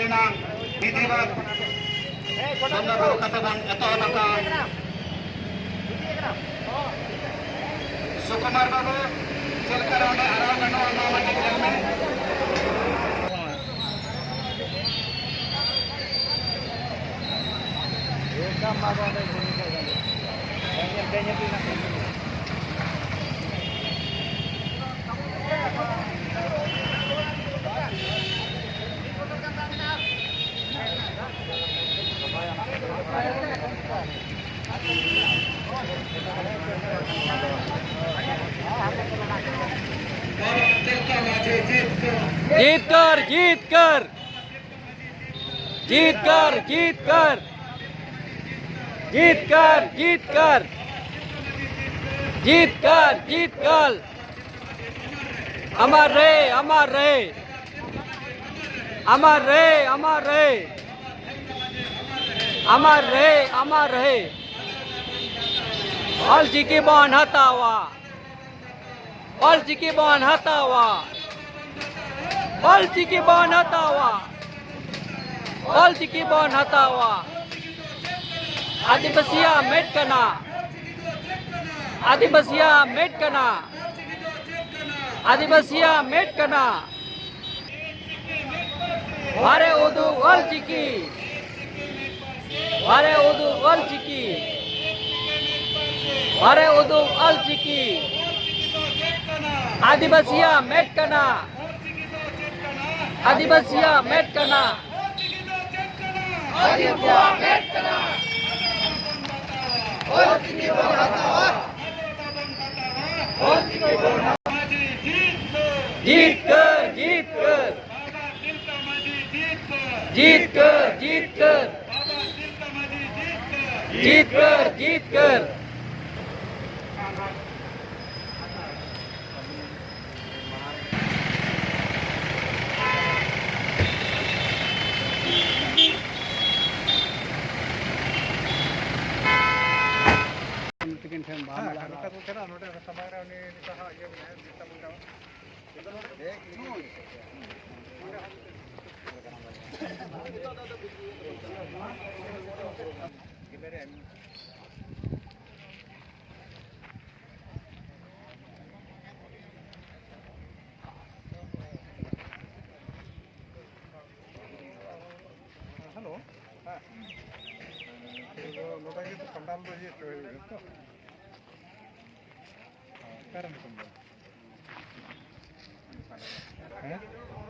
दिनांक विधिवत संदर्भ कथन एतो नका सुकुमार बाबू चिलकरवणे अरावगण मामाजी जन्मे एकदम मागवणे भूमिका झाली जीत कर जीत कर जीत कर जीत कर जीत कर जीत कर जीत कर जीत कर अमर रे अमर रे अमर रे अमर रे अमर रे अमर रे अलचिकी बॉन हटावा अलचिकी बॉन हटावा अलचिकी बॉन हटावा अलचिकी बॉन हटावा आदिवासिया मेटकना आदिवासिया मेटकना आदिवासिया मेटकना वारे उदू अलचिकी वारे उदू अलचिकी वारे उदू अलचिकी आदिवासिया मेटकना आदिवासिया मेटकना आदिवासिया मेटकना जीत कर जीत कर जीत कर जीत कर जीत कर जीत कर हेलो हाँ लोटा ये तो पंडाल तो ये कारण है